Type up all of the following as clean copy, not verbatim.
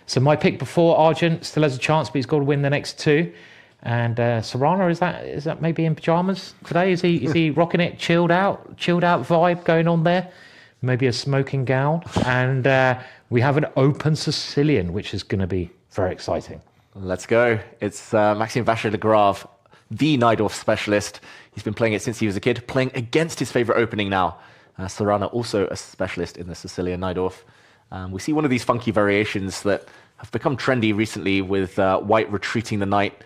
So my pick before, Argent still has a chance, but he's got to win the next two. And Sarana, is that maybe in pajamas today? Is he rocking it, chilled out vibe going on there? Maybe a smoking gown. And we have an open Sicilian, which is going to be very exciting. Let's go. It's Maxime Vachier-Lagrave, the Najdorf specialist. He's been playing it since he was a kid, playing against his favorite opening now. Sarana, also a specialist in the Sicilian Najdorf. We see one of these funky variations that have become trendy recently with white retreating the knight.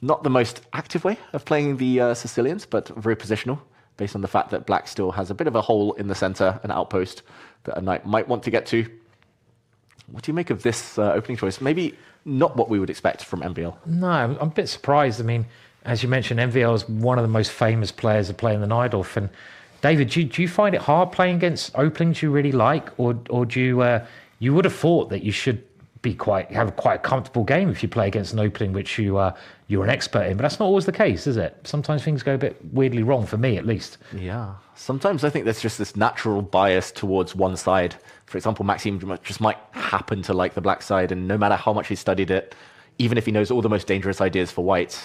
Not the most active way of playing the Sicilians, but very positional, based on the fact that black still has a bit of a hole in the center, an outpost that a knight might want to get to. What do you make of this opening choice? Maybe not what we would expect from MVL. No, I'm a bit surprised. I mean, as you mentioned, MVL is one of the most famous players to play in the Najdorf. And David, do you find it hard playing against openings you really like, or do you would have thought that you should be have quite a comfortable game if you play against an opening which you're an expert in? But that's not always the case, is it? Sometimes things go a bit weirdly wrong, for me at least. Yeah, sometimes I think there's just this natural bias towards one side. For example, Maxime just might happen to like the black side, and no matter how much he's studied it, even if he knows all the most dangerous ideas for white,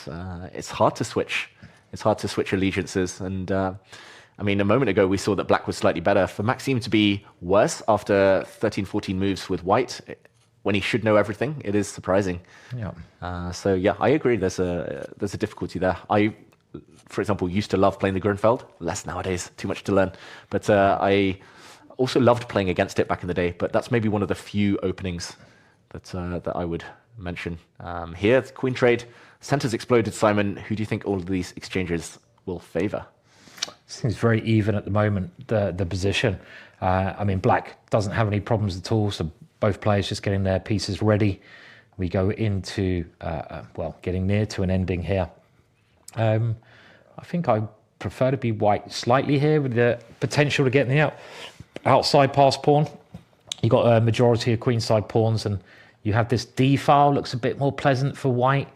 it's hard to switch. It's hard to switch allegiances. And I mean, a moment ago, we saw that black was slightly better. For Maxime to be worse after 13, 14 moves with white, when he should know everything, it is surprising. Yeah. So yeah, I agree. There's a difficulty there. I, for example, used to love playing the Grunfeld. Less nowadays, too much to learn. But I also loved playing against it back in the day. But that's maybe one of the few openings that I would mention. Here, the Queen trade, centers exploded. Simon, who do you think all of these exchanges will favor? Seems very even at the moment, the position. I mean, black doesn't have any problems at all, so both players just getting their pieces ready. We go into, getting near to an ending here. I think I prefer to be white slightly here with the potential to get in the outside pass pawn. You got a majority of queenside pawns, and you have this D file, looks a bit more pleasant for white.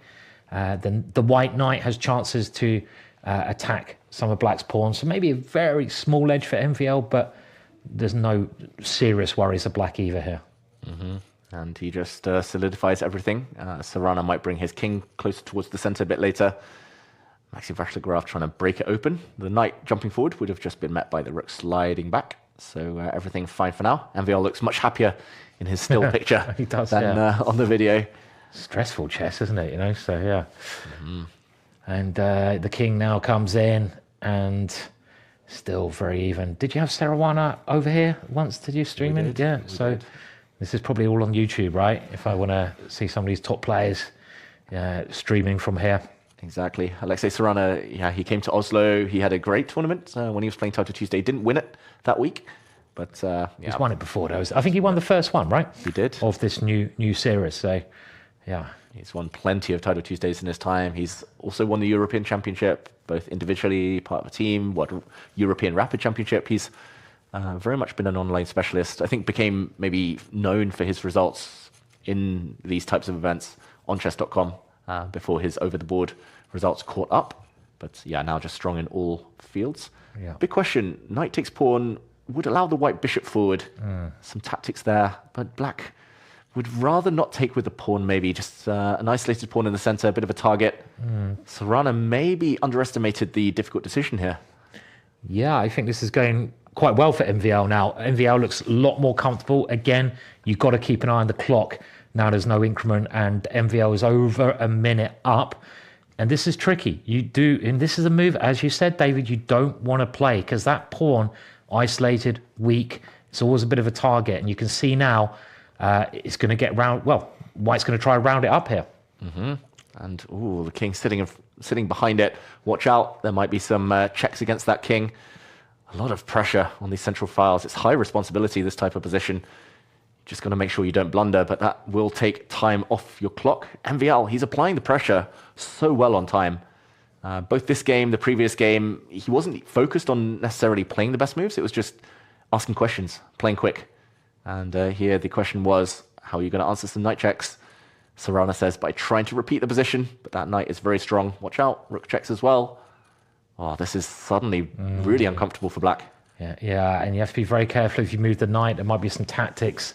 Then the white knight has chances to attack some of black's pawns. So maybe a very small edge for MVL, but there's no serious worries of black either here. Mm-hmm. And he just solidifies everything. Sarana might bring his king closer towards the center a bit later. Maxime Vachier-Lagrave trying to break it open. The knight jumping forward would have just been met by the rook sliding back. So everything fine for now. MVL looks much happier in his still picture he does, than on the video. Stressful chess, isn't it? You know, so yeah. Mm-hmm. And the king now comes in, and still very even. Did you have Sarana over here once? Did you stream it? Yeah. So this is probably all on YouTube, right? If I want to see some of these top players streaming from here. Exactly. Alexey Sarana, yeah, he came to Oslo. He had a great tournament when he was playing Titled Tuesday. Didn't win it that week, but he's won it before. I think he won the first one, right? He did. Of this new series. So, yeah. He's won plenty of Titled Tuesdays in his time. He's also won the European Championship, both individually, part of a team, European Rapid Championship. He's very much been an online specialist. I think became maybe known for his results in these types of events on chess.com before his over-the-board results caught up. But yeah, now just strong in all fields. Yeah. Big question, knight takes pawn, would allow the white bishop forward. Some tactics there, but black would rather not take with the pawn, maybe just an isolated pawn in the center, a bit of a target. Sarana maybe underestimated the difficult decision here. Yeah, I think this is going quite well for MVL now. MVL looks a lot more comfortable. Again, you've got to keep an eye on the clock. Now there's no increment, and MVL is over a minute up. And this is tricky. And this is a move, as you said, David, you don't want to play, because that pawn, isolated, weak, it's always a bit of a target. And you can see now, it's going to get round. Well, white's going to try to round it up here. Mm-hmm. And the king sitting behind it. Watch out, there might be some checks against that king. A lot of pressure on these central files. It's high responsibility, this type of position. Just got to make sure you don't blunder, but that will take time off your clock. MVL, he's applying the pressure so well on time. Both this game, the previous game, he wasn't focused on necessarily playing the best moves. It was just asking questions, playing quick. And here the question was, how are you going to answer some knight checks? Sarana says, by trying to repeat the position, but that knight is very strong. Watch out, rook checks as well. Oh, this is suddenly really uncomfortable for black. Yeah, and you have to be very careful if you move the knight. There might be some tactics.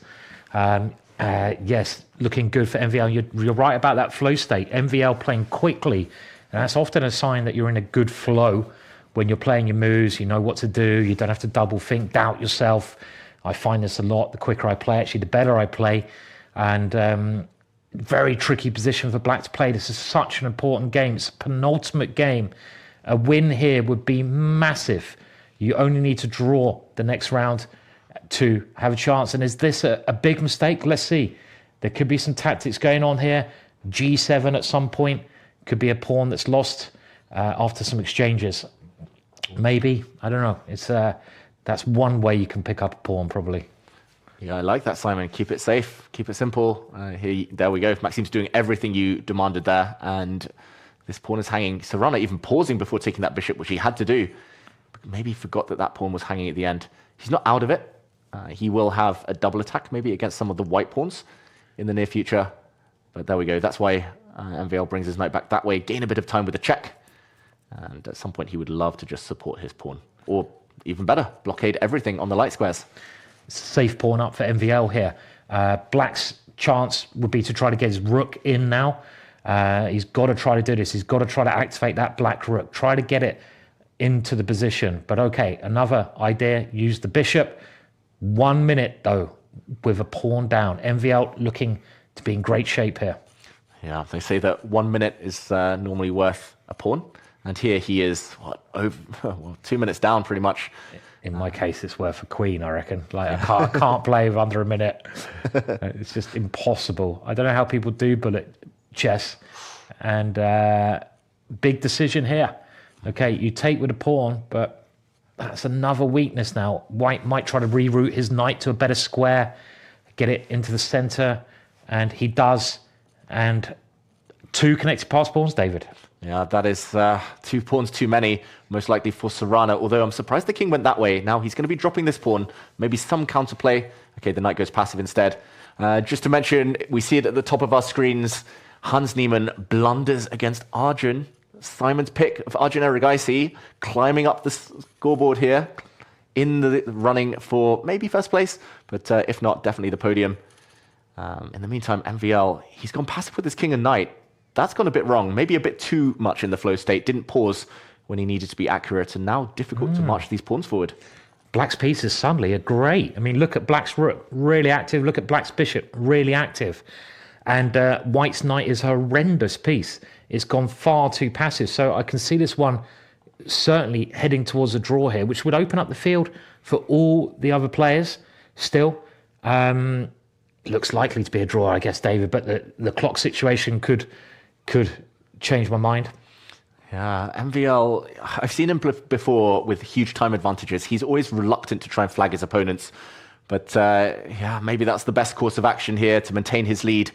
Yes, looking good for MVL. You're right about that flow state. MVL playing quickly, and that's often a sign that you're in a good flow when you're playing your moves. You know what to do. You don't have to double think, doubt yourself. I find this a lot. The quicker I play, actually, the better I play. And very tricky position for Black to play. This is such an important game. It's a penultimate game. A win here would be massive. You only need to draw the next round to have a chance. And is this a big mistake? Let's see. There could be some tactics going on here. G7 at some point. Could be a pawn that's lost after some exchanges. Maybe. I don't know. It's that's one way you can pick up a pawn, probably. Yeah, I like that, Simon. Keep it safe. Keep it simple. There we go. Maxime's doing everything you demanded there. And this pawn is hanging. Sarana even pausing before taking that bishop, which he had to do. But maybe he forgot that that pawn was hanging at the end. He's not out of it. He will have a double attack maybe against some of the white pawns in the near future. But there we go. That's why MVL brings his knight back that way. Gain a bit of time with the check. And at some point, he would love to just support his pawn. Or even better, blockade everything on the light squares. Safe pawn up for MVL here. Black's chance would be to try to get his rook in now. He's got to try to do this. He's got to try to activate that black rook. Try to get it into the position. But okay, another idea. Use the bishop. 1 minute, though, with a pawn down. MVL looking to be in great shape here. Yeah, they say that 1 minute is normally worth a pawn. And here he is, 2 minutes down, pretty much. In my case, it's worth a queen, I reckon. Like I can't play with under a minute. It's just impossible. I don't know how people do bullet chess. And big decision here. Okay, you take with a pawn, but that's another weakness now. White might try to reroute his knight to a better square, get it into the center, and he does. And 2 connected pass pawns, David. Yeah, that is 2 pawns too many, most likely for Sarana, although I'm surprised the king went that way. Now he's going to be dropping this pawn, maybe some counterplay. Okay, the knight goes passive instead. Just to mention, we see it at the top of our screens. Hans Niemann blunders against Arjun. Simon's pick of Arjun Erigaisi, climbing up the scoreboard here, in the running for maybe first place, but if not, definitely the podium. In the meantime, MVL, he's gone passive with his king and knight. That's gone a bit wrong, maybe a bit too much in the flow state. Didn't pause when he needed to be accurate, and now difficult to march these pawns forward. Black's pieces suddenly are great. I mean, look at Black's rook, really active. Look at Black's bishop, really active. And White's knight is a horrendous piece. It's gone far too passive. So I can see this one certainly heading towards a draw here, which would open up the field for all the other players still. Looks likely to be a draw, I guess, David, but the clock situation could change my mind. Yeah, MVL, I've seen him before with huge time advantages. He's always reluctant to try and flag his opponents. But yeah, maybe that's the best course of action here to maintain his lead.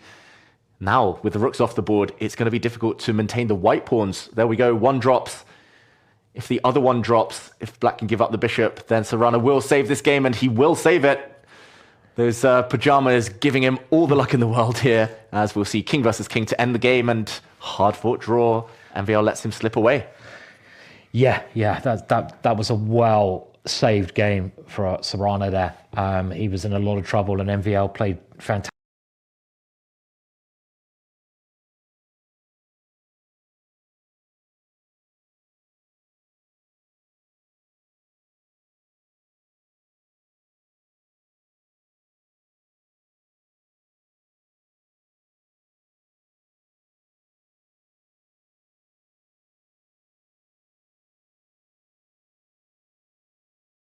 Now, with the rooks off the board, it's going to be difficult to maintain the white pawns. There we go, one drops. If the other one drops, if Black can give up the bishop, then Sarana will save this game, and he will save it. Those pajamas giving him all the luck in the world here, as we'll see king versus king to end the game, and hard-fought draw. MVL lets him slip away. Yeah, that was a well-saved game for Sarana there. He was in a lot of trouble, and MVL played fantastic.